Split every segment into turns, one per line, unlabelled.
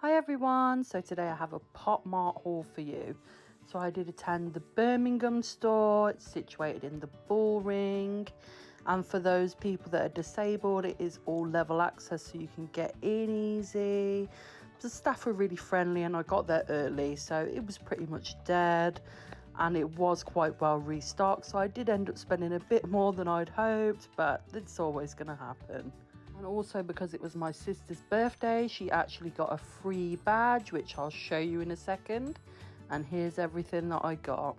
Hi everyone, so today I have a Popmart haul for you. So I did attend the Birmingham store. It's situated in the Bull Ring, and for those people that are disabled, it is all level access, so you can get in easy. The staff were really friendly and I got there early, so it was pretty much dead and it was quite well restocked, so I did end up spending a bit more than I'd hoped, but it's always going to happen. And also because it was my sister's birthday, she actually got a free badge, which I'll show you in a second. And here's everything that I got.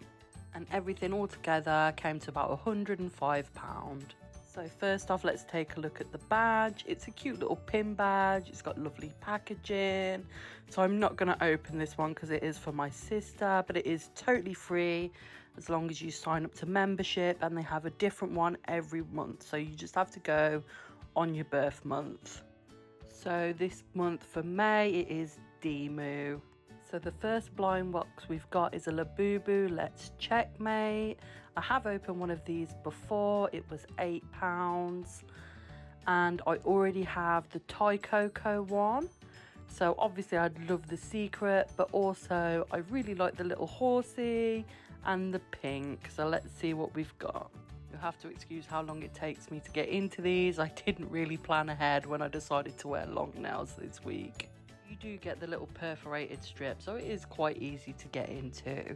And everything altogether came to about £105. So first off, let's take a look at the badge. It's a cute little pin badge. It's got lovely packaging. So I'm not going to open this one because it is for my sister, but it is totally free as long as you sign up to membership, and they have a different one every month. So you just have to go on your birth month. So this month for May, it is Dimoo. So the first blind box we've got is a Labubu Let's Checkmate. I have opened one of these before. It was £8, and I already have the Thai Cocoa one. So obviously I'd love the secret, but also I really like the little horsey and the pink. So let's see what we've got. You'll have to excuse how long it takes me to get into these. I didn't really plan ahead when I decided to wear long nails this week. You do get the little perforated strip, so it is quite easy to get into.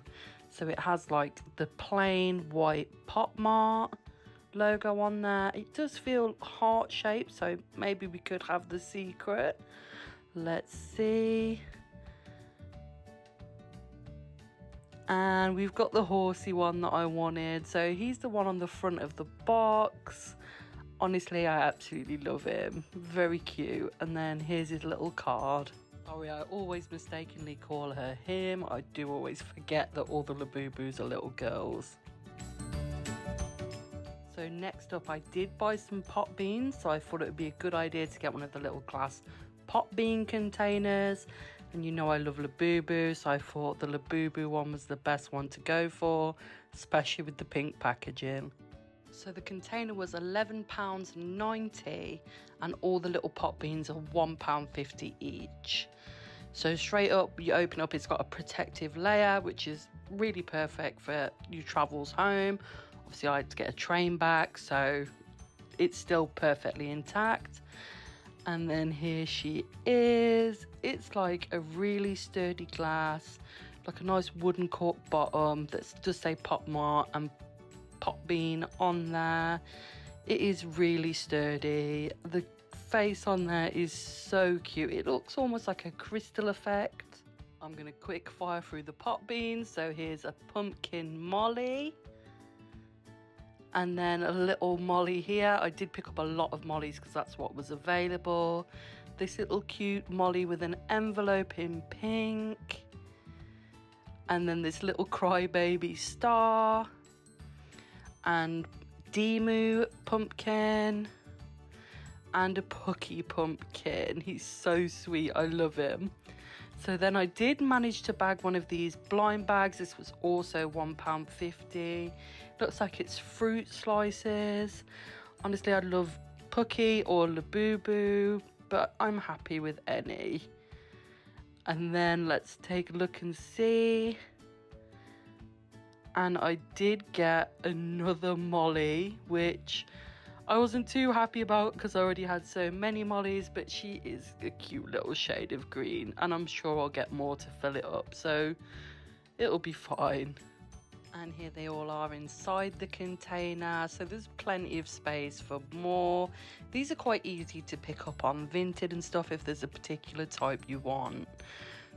So it has like the plain white Popmart logo on there. It does feel heart shaped, so maybe we could have the secret. Let's see. And we've got the horsey one that I wanted. So he's the one on the front of the box. Honestly, I absolutely love him. Very cute. And then here's his little card. Sorry, I always mistakenly call her him. I do always forget that all the Labubus are little girls. So next up, I did buy some pop beans. So I thought it would be a good idea to get one of the little glass pop bean containers. And you know I love Labubu, so I thought the Labubu one was the best one to go for, especially with the pink packaging. So the container was £11.90, and all the little pop beans are £1.50 each. So straight up, you open up, it's got a protective layer, which is really perfect for your travels home. Obviously I had to get a train back, so it's still perfectly intact. And then here she is. It's like a really sturdy glass, like a nice wooden cork bottom that does say Popmart and pop bean on there. It is really sturdy. The face on there is so cute. It looks almost like a crystal effect. I'm going to quick fire through the pop beans. So here's a pumpkin molly. And then a little molly here. I did pick up a lot of mollies because that's what was available. This little cute molly with an envelope in pink. And then this little crybaby star. And Dimoo pumpkin. And a Pucky pumpkin. He's so sweet. I love him. So then I did manage to bag one of these blind bags. This was also £1.50. Looks like it's fruit slices. Honestly, I'd love Pucky or Labubu, but I'm happy with any. And then let's take a look and see. And I did get another molly, which I wasn't too happy about because I already had so many mollies, but she is a cute little shade of green, and I'm sure I'll get more to fill it up, so it'll be fine. And here they all are inside the container, so there's plenty of space for more. These are quite easy to pick up on Vinted and stuff if there's a particular type you want.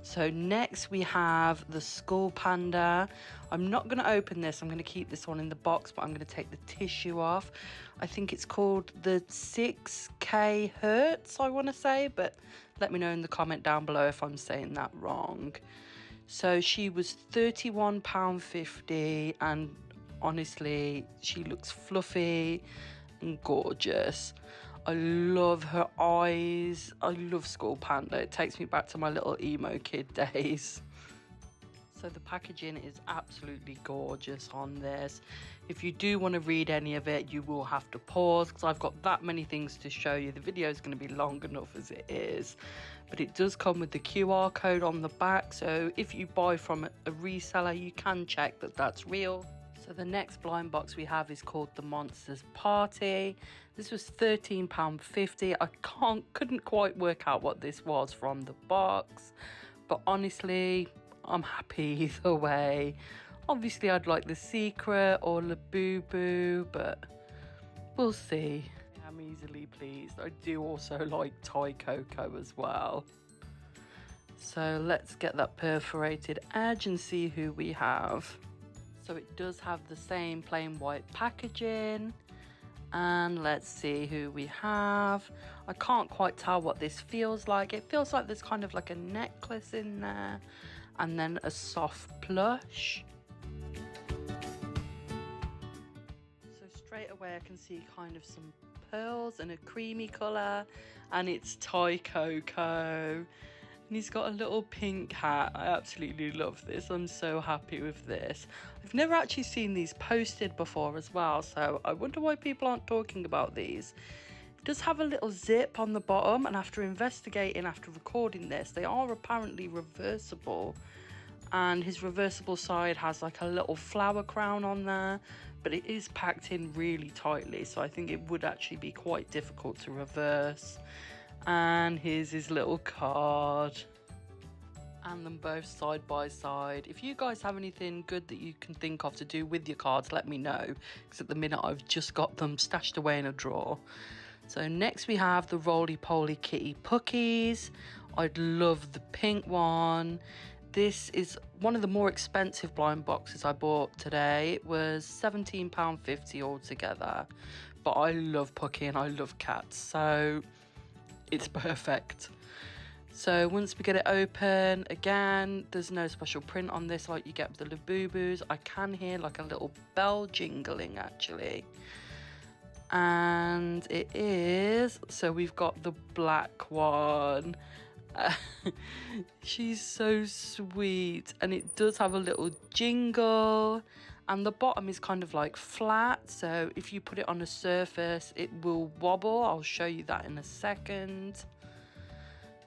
So next we have the Skullpanda. I'm not going to open this. I'm going to keep this one in the box, but I'm going to take the tissue off. I think it's called the 6K Hertz, I want to say, but let me know in the comment down below if I'm saying that wrong. So she was £31.50, and honestly, she looks fluffy and gorgeous. I love her eyes. I love Skullpanda. It takes me back to my little emo kid days. So the packaging is absolutely gorgeous on this. If you do want to read any of it, you will have to pause because I've got that many things to show you. The video is going to be long enough as it is. but it does come with the QR code on the back, so if you buy from a reseller you can check that that's real. So the next blind box we have is called the Monsters Party. This was £13.50. I couldn't quite work out what this was from the box, but honestly I'm happy either way. Obviously I'd like the Secret or Labubu, but we'll see. I'm easily pleased. I do also like Thai Cocoa as well. So let's get that perforated edge and see who we have. So it does have the same plain white packaging, and let's see who we have. I can't quite tell what this feels like. It feels like there's kind of like a necklace in there and then a soft plush. So straight away I can see kind of some pearls and a creamy colour, and it's Thai Cocoa. And he's got a little pink hat. I absolutely love this. I'm so happy with this. I've never actually seen these posted before as well, so I wonder why people aren't talking about these. It does have a little zip on the bottom, and after investigating, after recording this, they are apparently reversible. And his reversible side has like a little flower crown on there, but it is packed in really tightly, so I think it would actually be quite difficult to reverse. And here's his little card, and them both side by side. If you guys have anything good that you can think of to do with your cards, let me know, because at the minute I've just got them stashed away in a drawer. So next we have the Roly Poly Kitty Puckies. I'd love the pink one. This is one of the more expensive blind boxes I bought today. It was £17.50 altogether, but I love Pucky and I love cats, so it's perfect. So once we get it open, again, there's no special print on this like you get with the Labubus. I can hear like a little bell jingling actually. And it is, so we've got the black one. She's so sweet, and it does have a little jingle, and the bottom is kind of like flat, so if you put it on a surface it will wobble. I'll show you that in a second.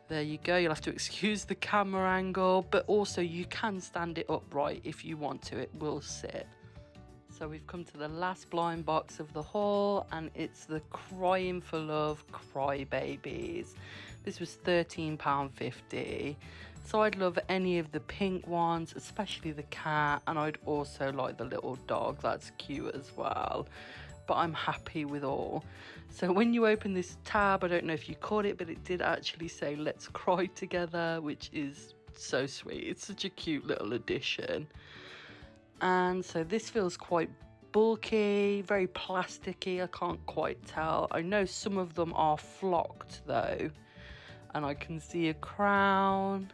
There you go. You'll have to excuse the camera angle, but also you can stand it upright if you want to. It will sit. So we've come to the last blind box of the haul, and it's the Crying for Love Crybabies. This was £13.50. So I'd love any of the pink ones, especially the cat, and I'd also like the little dog. That's cute as well. But I'm happy with all. So when you open this tab, I don't know if you caught it, but it did actually say "Let's cry together," which is so sweet. It's such a cute little addition. And so this feels quite bulky, very plasticky. I can't quite tell. I know some of them are flocked though, and I can see a crown.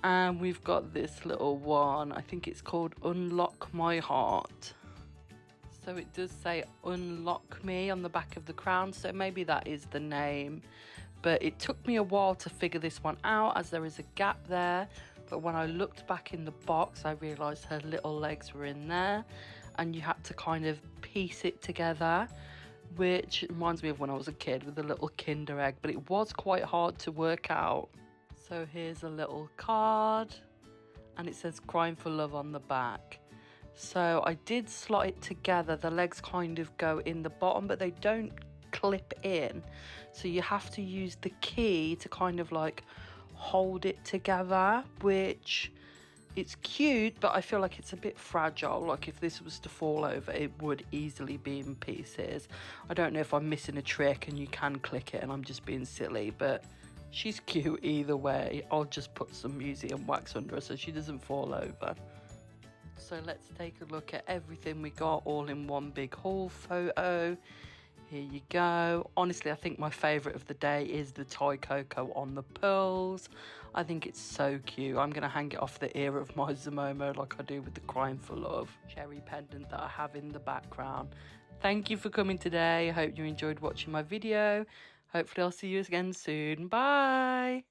And we've got this little one. I think it's called Unlock My Heart. So it does say "Unlock Me" on the back of the crown, so maybe that is the name. But it took me a while to figure this one out, as there is a gap there. But when I looked back in the box, I realised her little legs were in there, and you had to kind of piece it together, which reminds me of when I was a kid with a little Kinder Egg, but it was quite hard to work out. So here's a little card, and it says "Crying for Love" on the back. So I did slot it together. The legs kind of go in the bottom, but they don't clip in. So you have to use the key to kind of like hold it together, which it's cute, but I feel like it's a bit fragile. Like if this was to fall over, it would easily be in pieces. I don't know if I'm missing a trick and you can click it and I'm just being silly, but she's cute either way. I'll just put some museum wax under her so she doesn't fall over. So let's take a look at everything we got all in one big haul photo. Here you go. Honestly, I think my favourite of the day is the Thai Cocoa on the pearls. I think it's so cute. I'm going to hang it off the ear of my Dimoo like I do with the Crying for Love cherry pendant that I have in the background. Thank you for coming today. I hope you enjoyed watching my video. Hopefully I'll see you again soon. Bye!